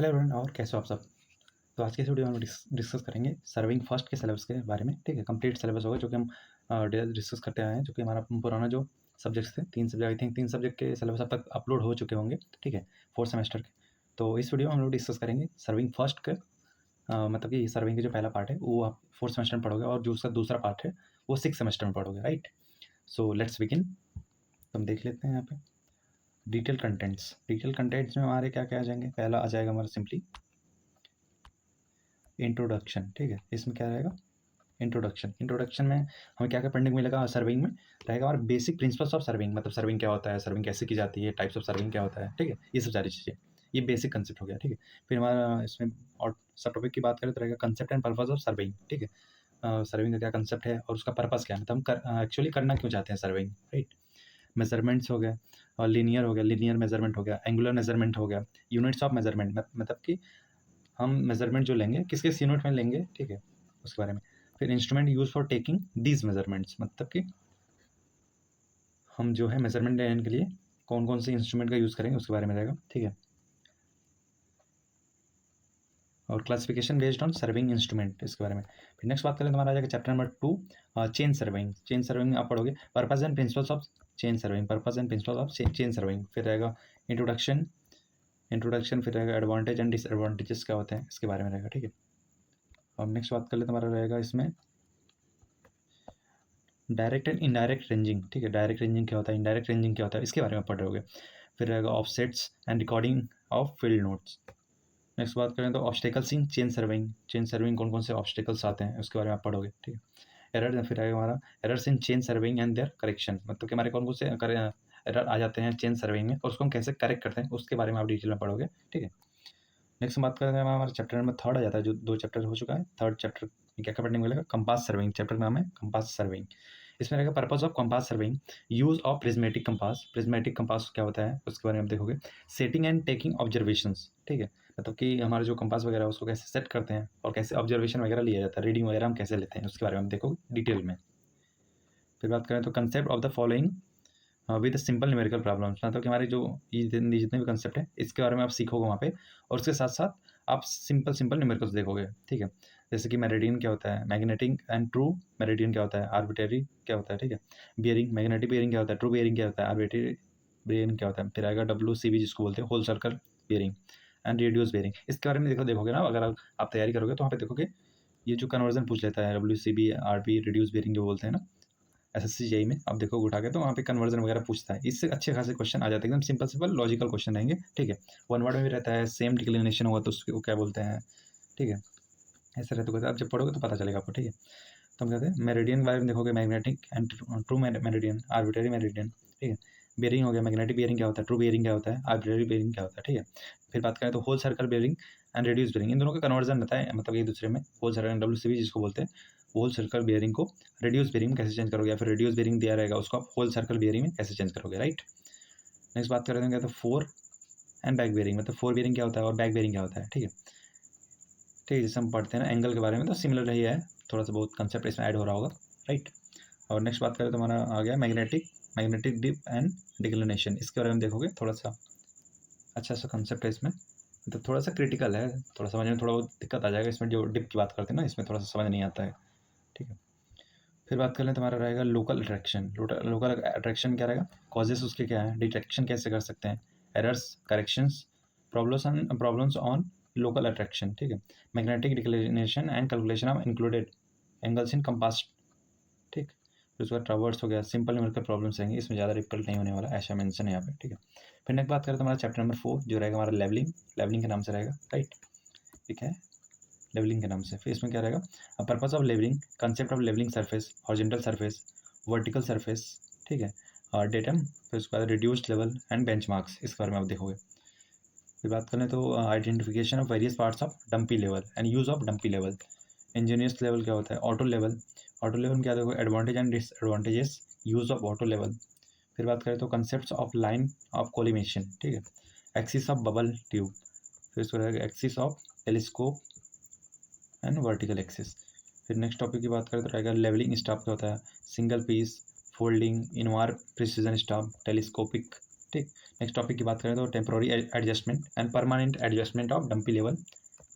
Hello everyone, और कैसे हो आप सब। तो आज के इस वीडियो में हम डिस्कस करेंगे सर्विंग फर्स्ट के सिलेबस के बारे में। ठीक है, कंप्लीट सिलेबस होगा जो कि हम डिस्कस करते आए हैं, जो कि हमारा पुराना जो सब्जेक्ट्स थे, 3 सब्जेक्ट आई थिंक 3 सब्जेक्ट के सिलेबस अब तक अपलोड हो चुके होंगे। ठीक है, 4th सेमेस्टर के। तो इस वीडियो में हम लोग डिस्कस करेंगे सर्विंग फर्स्ट के, मतलब कि सर्विंग का जो पहला पार्ट है वो आप 4th सेमेस्टर में पढ़ोगे, और जो उसका दूसरा पार्ट है वो 6th सेमेस्टर में पढ़ोगे। Right, so let's begin. तो हम देख लेते हैं यहाँ पे डिटेल कंटेंट्स में हमारे क्या क्या आ जाएंगे। पहला आ जाएगा हमारा सिंपली इंट्रोडक्शन। ठीक है, इसमें क्या रहेगा, इंट्रोडक्शन में हमें क्या क्या पढ़ने को मिलेगा। सर्विंग में रहेगा हमारा बेसिक प्रिंसिपल्स ऑफ सर्विंग, मतलब सर्विंग क्या होता है, सर्विंग कैसे की जाती है, टाइप्स ऑफ सर्विंग क्या होता है। ठीक है, ये सब सारी चीज़ें, ये बेसिक कंसेप्ट हो गया। ठीक है, फिर हमारा इसमें और सब टॉपिक की बात करें तो रहेगा concept and purpose of serving. ठीक है, सर्विंग का क्या कंसेप्ट है और उसका पर्पस क्या है, मतलब हम एक्चुअली करना क्यों चाहते हैं सर्विंग। राइट, मेजरमेंट्स हो गया, और लीनियर हो गया, लीनियर मेजरमेंट हो गया, एंगुलर मेजरमेंट हो गया, यूनिट्स ऑफ मेजरमेंट, मतलब कि हम मेजरमेंट जो लेंगे किस किस यूनिट में लेंगे। ठीक है, उसके बारे में। फिर instrument use for taking these measurements, मतलब कि हम जो है मेजरमेंट लेने के लिए कौन कौन से इंस्ट्रूमेंट का यूज़ करेंगे उसके बारे में रहेगा। ठीक है, और classification based on serving instrument, इसके बारे में। फिर नेक्स्ट बात करें तो हमारा आ जाएगा चैप्टर नंबर 2, चेन सर्विंग आप पढ़ोगे, purpose and principles of chain serving, chain serving. फिर रहेगा इंट्रोडक्शन, फिर रहेगा एडवांटेज एंड डिसएडवांटेजेस क्या होते हैं, इसके बारे में रहेगा। ठीक है, और नेक्स्ट बात कर ले तो हमारा रहेगा इसमें डायरेक्ट एंड इनडायरेक्ट रेंजिंग। ठीक है, डायरेक्ट रेंजिंग क्या होता है, इनडायरेक्ट रेंजिंग क्या होता है, इसके बारे में पढ़ रहे होगे। फिर रहेगा offsets and recording of field notes. Next बात करें तो ऑब्स्टेकल्स इन चेन सर्विंग कौन कौन से ऑब्स्टेकल्स आते हैं उसके बारे में आप पढ़ोगे। ठीक है, एरर, फिर आएगा हमारा errors in chain surveying and their correction, मतलब कि हमारे कौन कौन से एरर आ जाते हैं चेन सर्विंग में और उसको हम कैसे करेक्ट करते हैं उसके बारे में आप डिटेल में पढ़ोगे। ठीक है, नेक्स्ट बात करें तो हमारा चैप्टर नंबर 3 आ जाता है, जो 2 चैप्टर हो चुका है। थर्ड चैप्टर में क्या क्या पढ़ने को मिलेगा, कंपास सर्विंग, चैप्टर का नाम है कंपास सर्विंग। इसमें रहेगा purpose of compass serving, use of prismatic compass क्या होता है उसके बारे में आप देखोगे। Setting and taking observations. ठीक है, मतलब कि हमारा जो कंपास वगैरह है उसको कैसे सेट करते हैं और कैसे ऑब्जर्वेशन वगैरह लिया जाता है, रीडिंग वगैरह हम कैसे लेते हैं उसके बारे में आप देखोगे डिटेल में। फिर बात करें तो concept of the following with simple numerical problems, मतलब कि हमारे जो ये जितने भी कंसेप्ट है इसके बारे में आप सीखोगे वहाँ पे, और उसके साथ साथ आप सिंपल न्यूमेरिकल्स देखोगे। ठीक है, जैसे कि मेरिडियन क्या होता है, मैग्नेटिक एंड ट्रू मेरिडियन क्या होता है, आर्बिट्रेरी क्या होता है। ठीक है, बियरिंग, मैग्नेटिक बियरिंग क्या होता है, ट्रू बियरिंग क्या होता है, आर्बिट्रेरी बियरिंग क्या होता है। फिर आएगा WCB जिसको बोलते हैं, whole circle bearing and radius bearing. इसके बारे में देखोगे ना, अगर आप तैयारी करोगे तो वहाँ पे देखोगे ये जो कन्वर्जन पूछ लेता है, WCB RB रेड्यूस बियरिंग जो बोलते हैं ना, SSC में आप देखोगे उठा के तो वहाँ पे कन्वर्जन वगैरह पूछता है, इससे अच्छे खासे क्वेश्चन आ जाते हैं, एकदम सिंपल लॉजिकल क्वेश्चन रहेंगे। ठीक है, 1 वर्ड में भी रहता है, सेम डिक्लिनेशन होगा तो उसको क्या बोलते हैं। ठीक है, ऐसे रहते हुए आप जब पढ़ोगे तो पता चलेगा आपको। ठीक है, तो हम कहते हैं मेरिडियन के बारे में देखोगे, magnetic and true meridian, arbitrary meridian. ठीक है, बेयरिंग हो गया, मैग्नेटिक बेयरिंग क्या होता है, ट्रू बेयरिंग क्या होता है, आर्बिट्रेरी बेयरिंग क्या होता है। ठीक है, फिर बात करें तो whole circle bearing and reduce bearing, इन दोनों का कन्वर्जन रहता है, मतलब एक दूसरे में। होल सर्कल WCB जिसको बोलते हैं, होल सर्कल बेयरिंग को रेड्यूस बेयरिंग में कैसे चेंज करोगे, या फिर रेड्यूस बेयरिंग दिया रहेगा उसको आप होल सर्कल बेयरिंग में कैसे चेंज करोगे। राइट, नेक्स्ट बात करेंगे तो फोर एंड बैक बेयरिंग, मतलब फोर बेयरिंग क्या होता है और बैक बेयरिंग क्या होता है। ठीक है, ठीक है, जैसे हम पढ़ते हैं ना एंगल के बारे में तो सिमिलर ही है, थोड़ा सा बहुत कंसेप्ट इसमें ऐड हो रहा होगा। राइट, और नेक्स्ट बात करें तो हमारा आ गया मैग्नेटिक डिप एंड डिक्लिनेशन, इसके बारे में देखोगे। थोड़ा सा अच्छा सा कंसेप्ट है इसमें, तो थोड़ा सा क्रिटिकल है, थोड़ा समझने में थोड़ा बहुत दिक्कत आ जाएगा इसमें, जो डिप की बात करते हैं ना इसमें थोड़ा सा समझ नहीं आता है। ठीक है, फिर बात कर लें तो हमारा रहेगा लोकल अट्रैक्शन क्या रहेगा, कॉजेस उसके क्या है, डिटेक्शन कैसे कर सकते हैं, errors, corrections, problems on local attraction. ठीक है, magnetic declination and calculation of included angles in compass. ठीक, फिर उसके बाद ट्रावर्स हो गया, सिंपल न्यूमेरिकल प्रॉब्लम्स रहेंगे, इसमें ज़्यादा डिफिकल्ट नहीं होने वाला, ऐसा मेंशन है यहाँ पे। ठीक है, फिर नेक्स्ट बात करें तो हमारा चैप्टर नंबर 4 जो रहेगा हमारा लेवलिंग के नाम से रहेगा। राइट, ठीक है, लेवलिंग के नाम से। फिर इसमें क्या रहेगा, purpose of levelling, concept of levelling surface, horizontal surface, vertical surface. ठीक है, और डेटम, फिर उसके बाद रिड्यूस्ड लेवल एंड बेंचमार्क्स, इसके बारे में आप देखोगे। फिर बात करें तो identification of various parts of dumpy level and use of dumpy level. Engineers level क्या होता है, ऑटो लेवल में क्या देखो, advantage and disadvantages, use of auto level. फिर बात करें तो concept of line of collimation. ठीक है, एक्सिस ऑफ बबल ट्यूब, फिर उसको रहेगा axis of telescope and vertical axis. फिर नेक्स्ट टॉपिक की बात करें तो रहेगा लेवलिंग स्टाफ क्या होता है, single piece, folding, invar precision staff, telescopic ठीक। नेक्स्ट टॉपिक की बात करें तो temporary adjustment and permanent adjustment of dumpy level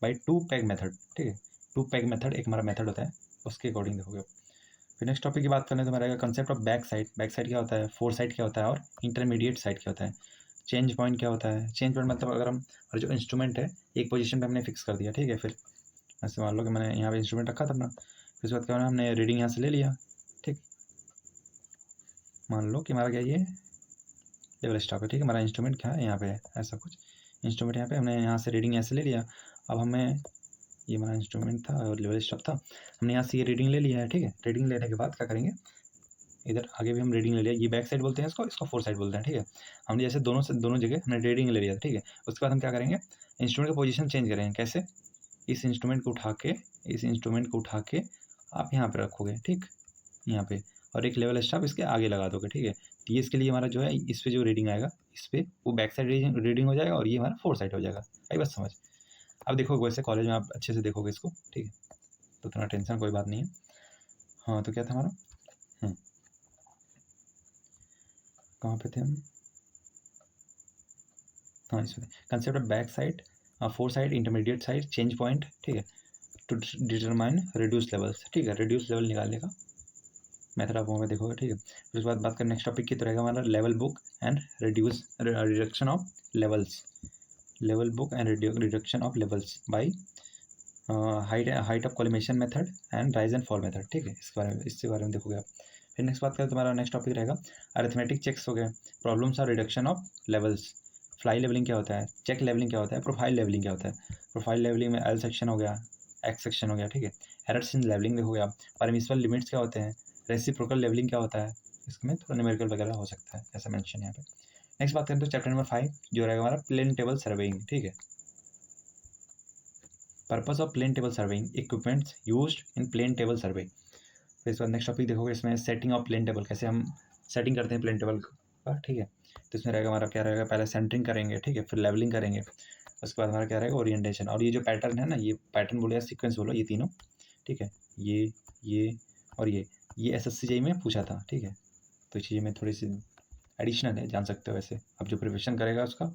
by 2 peg method, ठीक है। 2 पेग मेथड एक हमारा मेथड होता है, उसके अकॉर्डिंग देखोगे। फिर नेक्स्ट टॉपिक की बात करें तो हमारा concept of back side. Back side क्या होता है, फोर साइड क्या होता है, और इंटरमीडिएट साइड क्या होता है। चेंज पॉइंट क्या होता है, चेंज पॉइंट मतलब अगर हम और जो इंस्ट्रूमेंट है एक पोजीशन पे हमने फिक्स कर दिया, ठीक है। फिर ऐसे मान लो कि मैंने यहाँ पे इंस्ट्रूमेंट रखा था अपना, फिर उसके बाद क्या होना, हमने रीडिंग यहाँ से ले लिया, ठीक। मान लो कि हमारा क्या ये लेवल स्टॉप है, ठीक है। हमारा इंस्ट्रूमेंट क्या है यहाँ पे है, ऐसा कुछ इंस्ट्रूमेंट यहाँ पे हमने यहाँ से रीडिंग यहाँ से ले लिया। अब हमें ये हमारा इंस्ट्रूमेंट था और लेवल स्टॉप था, हमने यहाँ से ये रीडिंग ले लिया है, ठीक है। रीडिंग लेने के बाद क्या करेंगे, इधर आगे भी हम रीडिंग ले लिया, ये बैक साइड बोलते हैं इसको, इसको फोर साइड बोलते हैं, ठीक है। हमने जैसे दोनों से दोनों जगह हमने रीडिंग ले लिया, ठीक है। उसके बाद हम क्या करेंगे, इंस्ट्रूमेंट का पोजीशन चेंज करेंगे। कैसे, इस इंस्ट्रूमेंट को उठा के, इस इंस्ट्रूमेंट को उठा के आप यहाँ पे रखोगे, ठीक, यहाँ पे, और एक लेवल स्टॉप इसके आगे लगा दोगे, ठीक है। तो ये इसके लिए हमारा जो है, इस पे जो रीडिंग आएगा, इस पे वो बैक साइड रीडिंग हो जाएगा और ये हमारा फोर साइड हो जाएगा। आई बस समझ। अब देखोगे वैसे कॉलेज में आप अच्छे से देखोगे इसको, ठीक है, तो इतना टेंशन कोई बात नहीं है। हाँ, तो क्या था हमारा, कहाँ पे थे हम, हाँ इसमें concept of back side, four side, intermediate side, change point, ठीक है, टू डिटरमाइन रिड्यूस लेवल्स, ठीक है। रिड्यूस लेवल निकालने का मेथड आप वहाँ पे देखोगे, ठीक है। फिर उसके बाद बात करें नेक्स्ट टॉपिक की, तो रहेगा हमारा level book and reduction of levels. Level book and reduction of levels by height of collimation method and rise and fall method, ठीक है। इसके बारे में देखोगे आप। फिर नेक्स्ट बात करें तो हमारा नेक्स्ट टॉपिक रहेगा अरिथमेटिक चेक्स हो गए, प्रॉब्लम्स और reduction of levels. Fly levelling क्या होता है, चेक लेवलिंग क्या होता है, प्रोफाइल लेवलिंग क्या होता है। प्रोफाइल लेवलिंग में एल सेक्शन हो गया, एक्स सेक्शन हो गया, ठीक है। एरर्स इन लेवलिंग देखोगे आप। परमिसिबल लिमिट्स क्या होते हैं, रेसिप्रोकल लेवलिंग क्या होता है, इसमें थोड़ा न्यूमेरिकल वगैरह हो सकता है, ऐसा मेंशन यहाँ पे। नेक्स्ट बात करें तो चैप्टर नंबर 5 जो रहेगा हमारा प्लेन टेबल सर्वेइंग, ठीक है। Purpose of plane table surveying, equipments used in plane table survey. फिर इसके बाद नेक्स्ट टॉपिक देखोगे, इसमें सेटिंग ऑफ प्लेन टेबल, कैसे हम सेटिंग करते हैं प्लेन टेबल का, ठीक है। तो इसमें रहेगा हमारा क्या रहेगा, पहले सेंटरिंग करेंगे, ठीक है, फिर लेवलिंग करेंगे, उसके बाद हमारा क्या रहेगा, ओरिएंटेशन। और ये जो पैटर्न है ना, ये पैटर्न बोलो या सीक्वेंस बोलो, ये तीनों, ठीक है, ये और ये SSCJ में पूछा था, ठीक है। तो चीज़ें में थोड़ी सी एडिशनल है, जान सकते हो वैसे। अब जो प्रिपरेशन करेगा उसका,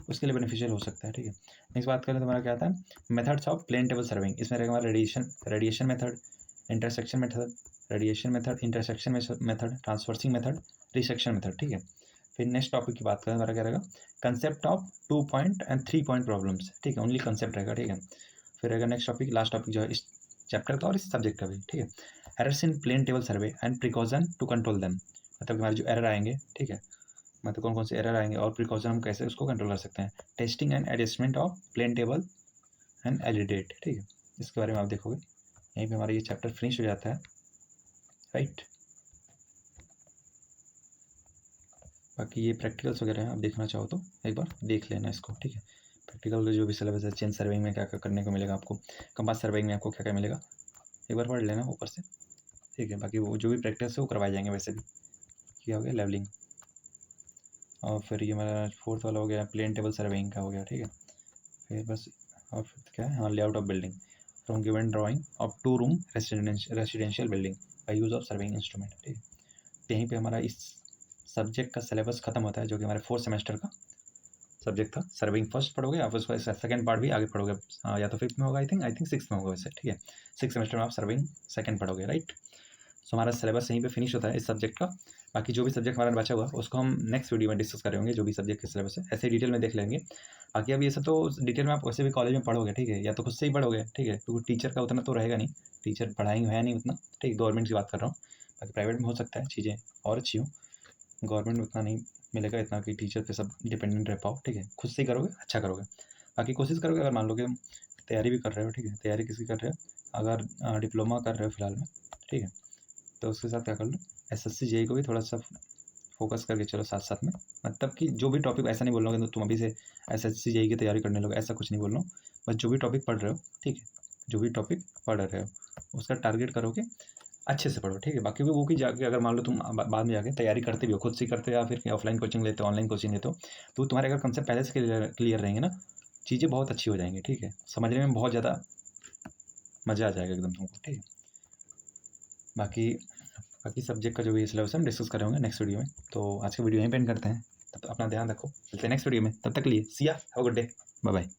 उसके लिए बेनिफिशियल हो सकता है, ठीक है। नेक्स्ट बात करें तो हमारा क्या आता है, methods of plane table surveying. इसमें रहेगा हमारा radiation method, intersection method, radiation method, intersection method, traversing method, resection method, ठीक है। फिर नेक्स्ट टॉपिक की बात करें हमारा क्या रहेगा, concept of 2 point and 3 point problems, ठीक है। ओनली कंसेप्ट रहेगा, ठीक है। फिर रहेगा नेक्स्ट टॉपिक, लास्ट टॉपिक जो है इस चैप्टर का और इस सब्जेक्ट का भी, ठीक है। Errors in plane table survey and precaution to control them, मतलब हमारे जो एरर आएंगे, ठीक है, मतलब कौन कौन से एरर आएंगे और प्रिकॉशन हम कैसे उसको कंट्रोल कर सकते हैं। Testing and adjustment of plane table and alidade, ठीक है। इसके बारे में आप देखोगे, यहीं पे हमारा ये चैप्टर फिनिश हो जाता है, राइट। बाकी ये प्रैक्टिकल्स वगैरह हैं, आप देखना चाहो तो एक बार देख लेना इसको, ठीक है। प्रैक्टिकल जो भी सिलेबस है, चेन सर्वेइंग में क्या क्या करने को मिलेगा आपको, कंपास सर्वेइंग में आपको क्या क्या मिलेगा, एक बार पढ़ लेना ऊपर से, ठीक है। बाकी वो जो भी प्रैक्टिस है वो करवाए जाएंगे वैसे भी। क्या हो गया, लेवलिंग, और फिर ये हमारा फोर्थ वाला हो गया प्लेन टेबल सर्वेइंग का हो गया, ठीक है। फिर बस, और फिर क्या है, हाँ, layout of building from given drying of 2 room residential building by use of surveying instrument, ठीक है। यहीं पे हमारा इस सब्जेक्ट का सिलेबस खत्म होता है, जो कि हमारे 4th सेमेस्टर का सब्जेक्ट था। सर्विंग फर्स्ट पढ़ोगे, आप उसका सेकंड पार्ट भी आगे पढ़ोगे, या तो 5th में होगा, आई थिंक 6th में होगा वैसे, ठीक है। 6th सेमेस्टर में आप सर्विंग सेकंड पढ़ोगे, राइट। सो हमारा सिलेबस यहीं पे फिनिश होता है इस सब्जेक्ट का। बाकी जो भी सब्जेक्ट हमारा बचा हुआ उसको हम नेक्स्ट वीडियो में डिस्कस करेंगे, जो भी सब्जेक्ट के सिलेबस है ऐसे डिटेल में देख लेंगे। बाकी अब ये सब तो डिटेल में आप वैसे भी कॉलेज में पढ़ोगे, ठीक है, या तो खुद से ही पढ़ोगे, ठीक है, क्योंकि टीचर का उतना तो रहेगा नहीं, टीचर पढ़ाएंगे है नहीं उतना, ठीक। गवर्नमेंट की बात कर रहा हूँ, बाकी प्राइवेट में हो सकता है चीज़ें और अच्छी हो, गवर्नमेंट में उतना नहीं मिलेगा इतना कि टीचर पे सब डिपेंडेंट रह पाओ, ठीक है। खुद से ही करोगे, अच्छा करोगे। बाकी कोशिश करोगे, अगर मान लो कि तैयारी भी कर रहे हो, ठीक है, तैयारी किसी कर रहे हो, अगर डिप्लोमा कर रहे हो फिलहाल में, ठीक है, तो उसके साथ क्या कर लो, SSC JEE को भी थोड़ा सा फोकस करके चलो साथ साथ में। मतलब कि जो भी टॉपिक, ऐसा नहीं बोल रहा हूँ कि तुम अभी से SSC JEE की तैयारी करने लोगे, ऐसा कुछ नहीं बोल रहा हूँ। बस जो भी टॉपिक पढ़ रहे हो, ठीक है, जो भी टॉपिक पढ़ रहे हो उसका टारगेट करोगे, अच्छे से पढ़ो, ठीक है। बाकी वो की जाके अगर मान लो तुम बाद में जाके तैयारी करते भी हो, खुद से करते हो या फिर ऑफलाइन कोचिंग लेते हो, ऑनलाइन कोचिंग लेते हो, तो तुम्हारे अगर कंसेप्ट पहले से क्लियर रहेंगे ना, चीज़ें बहुत अच्छी हो जाएंगी, ठीक है। समझने में बहुत ज़्यादा मज़ा आ जाएगा एकदम तुमको, ठीक है। बाकी बाकी सब्जेक्ट का जो भी सिलेबस हम डिस्कस करेंगे नेक्स्ट वीडियो में। तो आज का वीडियो यहीं पे एंड करते हैं। तब तक अपना ध्यान रखो, मिलते हैं नेक्स्ट वीडियो में, तब तक के लिए see ya, have a good day, bye bye.